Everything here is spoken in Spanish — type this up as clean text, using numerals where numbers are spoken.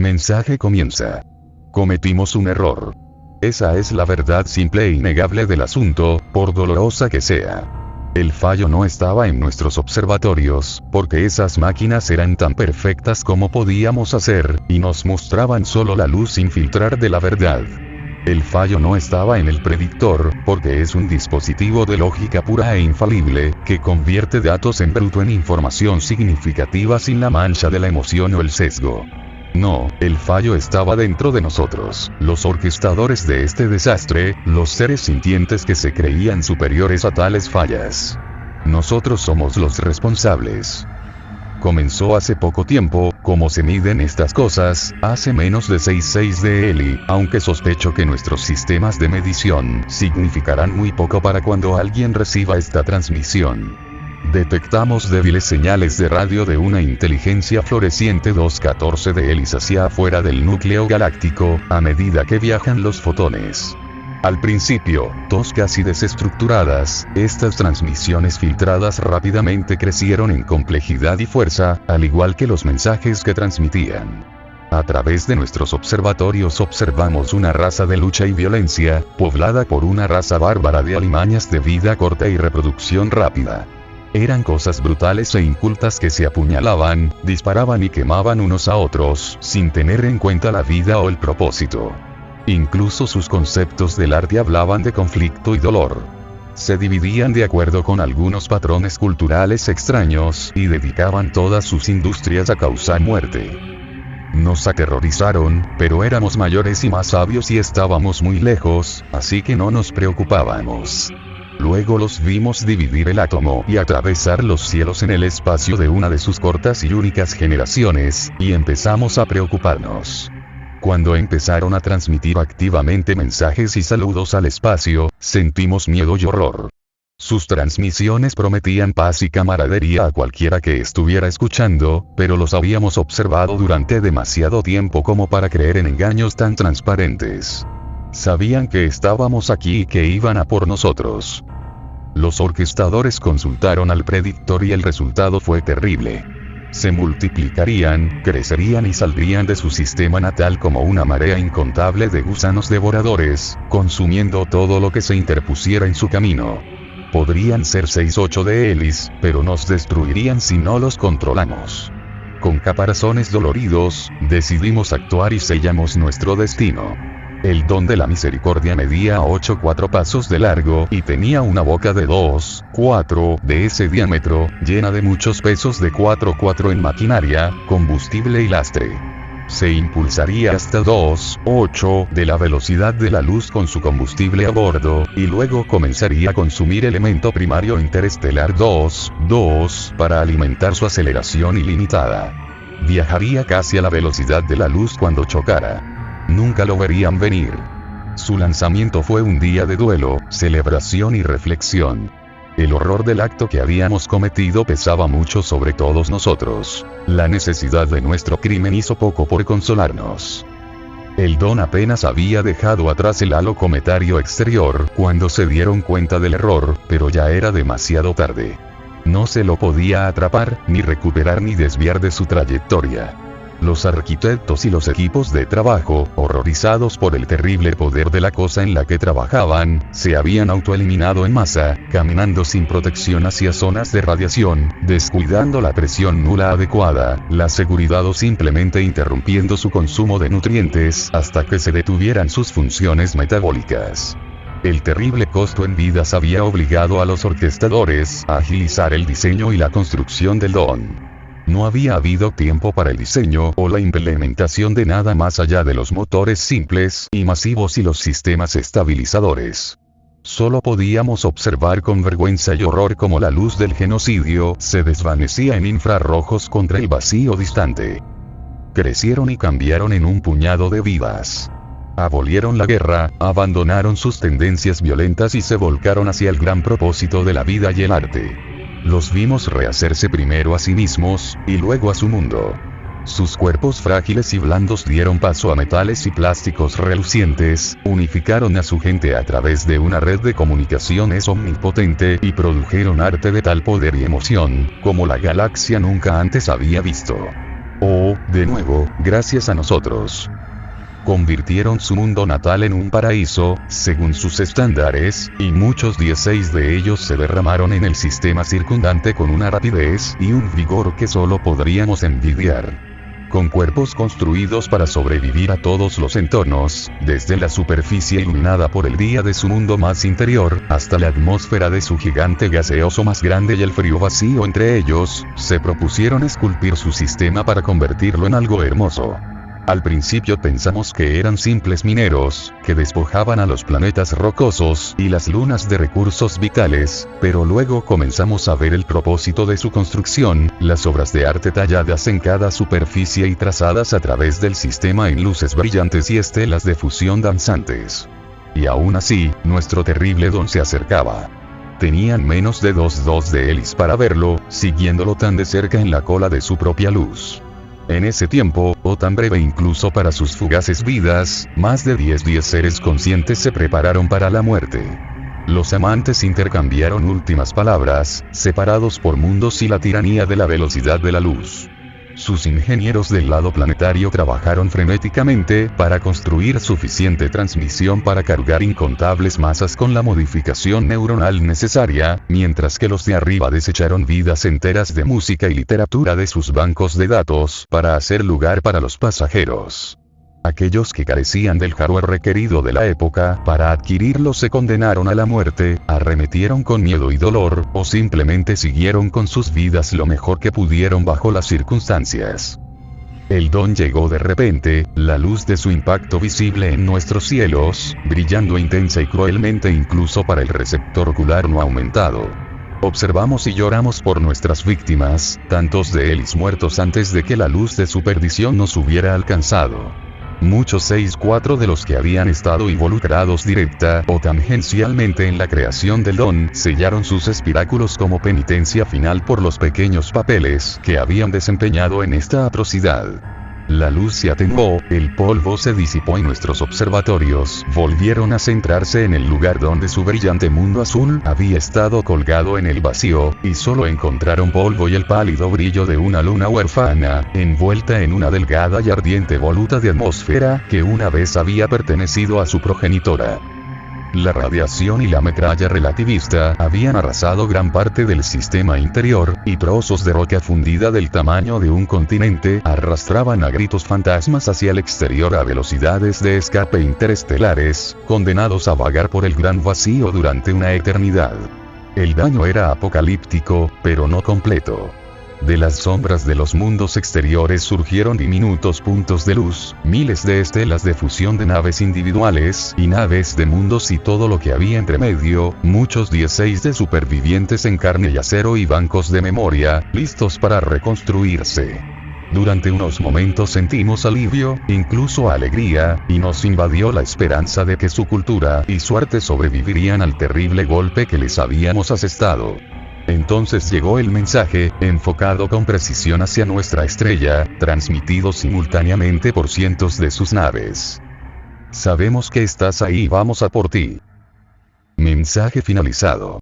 mensaje comienza. Cometimos un error. Esa es la verdad simple e innegable del asunto, por dolorosa que sea. El fallo no estaba en nuestros observatorios, porque esas máquinas eran tan perfectas como podíamos hacer, y nos mostraban solo la luz sin filtrar de la verdad. El fallo no estaba en el predictor, porque es un dispositivo de lógica pura e infalible, que convierte datos en bruto en información significativa sin la mancha de la emoción o el sesgo. No, el fallo estaba dentro de nosotros, los orquestadores de este desastre, los seres sintientes que se creían superiores a tales fallas. Nosotros somos los responsables. Comenzó hace poco tiempo, como se miden estas cosas, hace menos de 6 de Eli, aunque sospecho que nuestros sistemas de medición significarán muy poco para cuando alguien reciba esta transmisión. Detectamos débiles señales de radio de una inteligencia floreciente 214 de Elis hacia afuera del núcleo galáctico, a medida que viajan los fotones. Al principio, toscas y desestructuradas, estas transmisiones filtradas rápidamente crecieron en complejidad y fuerza, al igual que los mensajes que transmitían. A través de nuestros observatorios observamos una raza de lucha y violencia, poblada por una raza bárbara de alimañas de vida corta y reproducción rápida. Eran cosas brutales e incultas que se apuñalaban, disparaban y quemaban unos a otros, sin tener en cuenta la vida o el propósito. Incluso sus conceptos del arte hablaban de conflicto y dolor. Se dividían de acuerdo con algunos patrones culturales extraños, y dedicaban todas sus industrias a causar muerte. Nos aterrorizaron, pero éramos mayores y más sabios y estábamos muy lejos, así que no nos preocupábamos. Luego los vimos dividir el átomo y atravesar los cielos en el espacio de una de sus cortas y únicas generaciones, y empezamos a preocuparnos. Cuando empezaron a transmitir activamente mensajes y saludos al espacio, sentimos miedo y horror. Sus transmisiones prometían paz y camaradería a cualquiera que estuviera escuchando, pero los habíamos observado durante demasiado tiempo como para creer en engaños tan transparentes. Sabían que estábamos aquí y que iban a por nosotros. Los orquestadores consultaron al predictor y el resultado fue terrible. Se multiplicarían, crecerían y saldrían de su sistema natal como una marea incontable de gusanos devoradores, consumiendo todo lo que se interpusiera en su camino. Podrían ser 6-8 de Elis, pero nos destruirían si no los controlamos. Con caparazones doloridos, decidimos actuar y sellamos nuestro destino. El don de la misericordia medía 4 pasos de largo y tenía una boca de 4 de ese diámetro, llena de muchos pesos de 4 en maquinaria, combustible y lastre. Se impulsaría hasta 8 de la velocidad de la luz con su combustible a bordo, y luego comenzaría a consumir elemento primario interestelar 2 para alimentar su aceleración ilimitada. Viajaría casi a la velocidad de la luz cuando chocara. Nunca lo verían venir. Su lanzamiento fue un día de duelo, celebración y reflexión. El horror del acto que habíamos cometido pesaba mucho sobre todos nosotros. La necesidad de nuestro crimen hizo poco por consolarnos. El don apenas había dejado atrás el halo cometario exterior cuando se dieron cuenta del error, pero ya era demasiado tarde. No se lo podía atrapar, ni recuperar ni desviar de su trayectoria. Los arquitectos y los equipos de trabajo, horrorizados por el terrible poder de la cosa en la que trabajaban, se habían autoeliminado en masa, caminando sin protección hacia zonas de radiación, descuidando la presión nula adecuada, la seguridad o simplemente interrumpiendo su consumo de nutrientes hasta que se detuvieran sus funciones metabólicas. El terrible costo en vidas había obligado a los orquestadores a agilizar el diseño y la construcción del don. No había habido tiempo para el diseño o la implementación de nada más allá de los motores simples y masivos y los sistemas estabilizadores. Solo podíamos observar con vergüenza y horror cómo la luz del genocidio se desvanecía en infrarrojos contra el vacío distante. Crecieron y cambiaron en un puñado de vidas. Abolieron la guerra, abandonaron sus tendencias violentas y se volcaron hacia el gran propósito de la vida y el arte. Los vimos rehacerse primero a sí mismos, y luego a su mundo. Sus cuerpos frágiles y blandos dieron paso a metales y plásticos relucientes, unificaron a su gente a través de una red de comunicaciones omnipotente y produjeron arte de tal poder y emoción, como la galaxia nunca antes había visto. Oh, De nuevo, gracias a nosotros. Convirtieron su mundo natal en un paraíso, según sus estándares, y muchos 16 de ellos se derramaron en el sistema circundante con una rapidez y un vigor que solo podríamos envidiar. Con cuerpos construidos para sobrevivir a todos los entornos, desde la superficie iluminada por el día de su mundo más interior, hasta la atmósfera de su gigante gaseoso más grande y el frío vacío entre ellos, se propusieron esculpir su sistema para convertirlo en algo hermoso. Al principio pensamos que eran simples mineros, que despojaban a los planetas rocosos y las lunas de recursos vitales, pero luego comenzamos a ver el propósito de su construcción, las obras de arte talladas en cada superficie y trazadas a través del sistema en luces brillantes y estelas de fusión danzantes. Y aún así, nuestro terrible don se acercaba. Tenían menos de 2 de hélice para verlo, siguiéndolo tan de cerca en la cola de su propia luz. En ese tiempo, o tan breve incluso para sus fugaces vidas, más de 10 seres conscientes se prepararon para la muerte. Los amantes intercambiaron últimas palabras, separados por mundos y la tiranía de la velocidad de la luz. Sus ingenieros del lado planetario trabajaron frenéticamente para construir suficiente transmisión para cargar incontables masas con la modificación neuronal necesaria, mientras que los de arriba desecharon vidas enteras de música y literatura de sus bancos de datos para hacer lugar para los pasajeros. Aquellos que carecían del hardware requerido de la época para adquirirlo se condenaron a la muerte, arremetieron con miedo y dolor, o simplemente siguieron con sus vidas lo mejor que pudieron bajo las circunstancias. El don llegó de repente, la luz de su impacto visible en nuestros cielos, brillando intensa y cruelmente incluso para el receptor ocular no aumentado. Observamos y lloramos por nuestras víctimas, tantos de hélice muertos antes de que la luz de su perdición nos hubiera alcanzado. Muchos 4 de los que habían estado involucrados directa o tangencialmente en la creación del don sellaron sus espiráculos como penitencia final por los pequeños papeles que habían desempeñado en esta atrocidad. La luz se atenuó, el polvo se disipó y nuestros observatorios volvieron a centrarse en el lugar donde su brillante mundo azul había estado colgado en el vacío, y solo encontraron polvo y el pálido brillo de una luna huérfana, envuelta en una delgada y ardiente voluta de atmósfera que una vez había pertenecido a su progenitora. La radiación y la metralla relativista habían arrasado gran parte del sistema interior, y trozos de roca fundida del tamaño de un continente arrastraban a gritos fantasmas hacia el exterior a velocidades de escape interestelares, condenados a vagar por el gran vacío durante una eternidad. El daño era apocalíptico, pero no completo. De las sombras de los mundos exteriores surgieron diminutos puntos de luz, miles de estelas de fusión de naves individuales y naves de mundos y todo lo que había entre medio, muchos 16 de supervivientes en carne y acero y bancos de memoria, listos para reconstruirse. Durante unos momentos sentimos alivio, incluso alegría, y nos invadió la esperanza de que su cultura y su arte sobrevivirían al terrible golpe que les habíamos asestado. Entonces llegó el mensaje, enfocado con precisión hacia nuestra estrella, transmitido simultáneamente por cientos de sus naves. Sabemos que estás ahí y vamos a por ti. Mensaje finalizado.